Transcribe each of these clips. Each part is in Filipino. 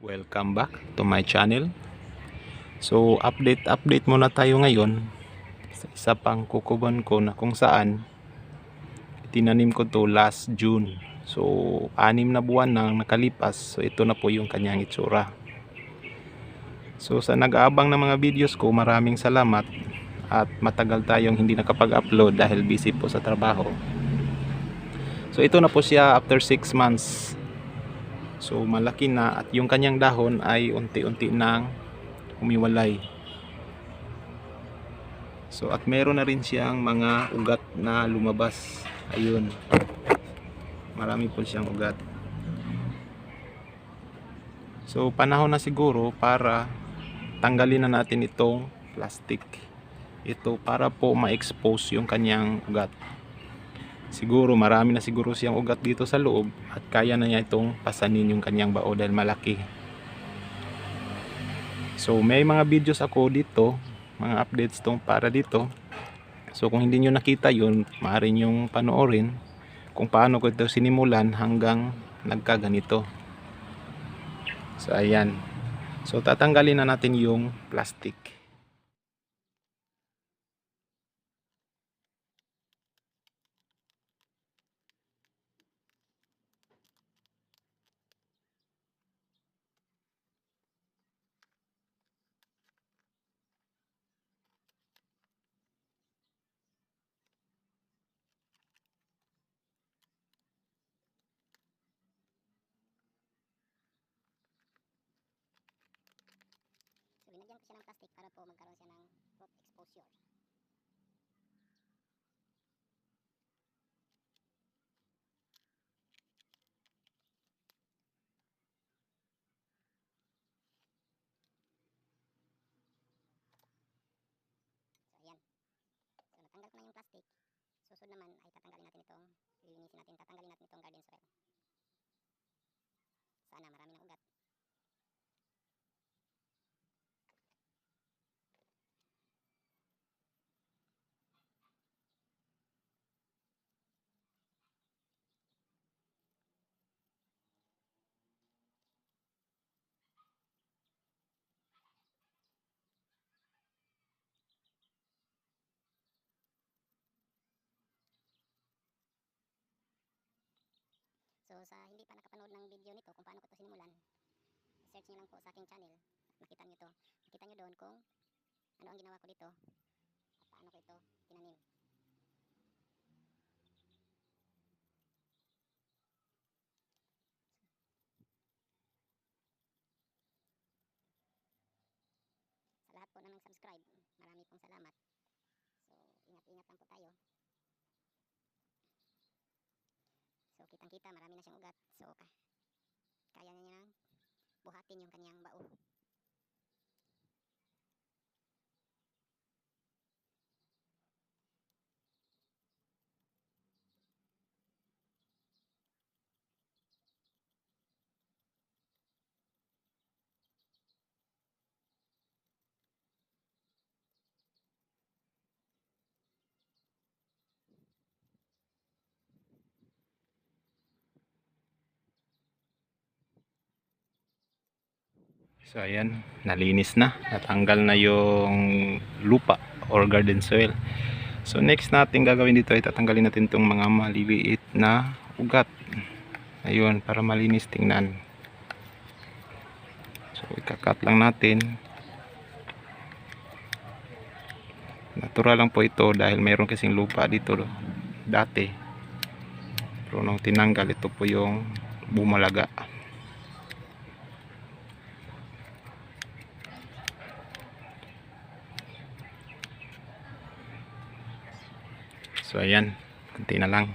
Welcome back to my channel. So update muna tayo ngayon sa isa pang kukuban ko na kung saan tinanim ko to last June. So 6 na buwan nang nakalipas. So ito na po yung kanyang itsura. So sa nag-aabang ng mga videos ko, maraming salamat at matagal tayong hindi nakapag-upload dahil busy po sa trabaho. So ito na po siya after 6 months. So malaki na at yung kanyang dahon ay unti-unti nang humiwalay. So at meron na rin siyang mga ugat na lumabas. Ayun. Marami po siyang ugat. So panahon na siguro para tanggalin na natin itong plastic. Ito para po ma-expose yung kanyang ugat. Siguro marami na siguro siyang ugat dito sa loob at kaya na niya itong pasanin yung kanyang bao dahil malaki. So may mga videos ako dito, mga updates tong para dito. So kung hindi nyo nakita yun, maaari nyong panoorin kung paano ko ito sinimulan hanggang nagkaganito. So ayan. So tatanggalin na natin yung plastic. So linagyan ko siya ng plastic para po magkaroon siya ng root exposure. So ayan. So natanggal ko na yung plastic. Susunod naman ay tatanggalin natin itong, lilinisin natin, tatanggalin natin itong garden soil. Sana marami ng ugat. So sa hindi pa nakapanood ng video nito kung paano ko ito sinimulan, search nyo lang po sa aking channel at makita nyo to. Makita nyo doon kung ano ang ginawa ko dito at paano ko ito tinanim. Sa lahat po na nag-subscribe, marami pong salamat. So ingat-ingat lang po tayo. So kitang-kita marami na siyang ugat. So kaya na niya buhatin yung kanyang bao. So ayan, nalinis na. Natanggal na yung lupa or garden soil. So next natin gagawin dito ay tatanggalin natin itong mga maliliit na ugat. Ayun, para malinis tingnan. So ikakat lang natin. Natural lang po ito dahil mayroon kasing lupa dito dati. Pero nung tinanggal, ito po yung bumalaga. So ayan, konti na lang.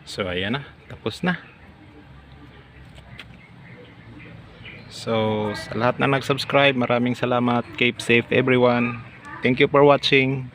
So ayan na, tapos na. So sa lahat na nag-subscribe, maraming salamat. Keep safe everyone. Thank you for watching.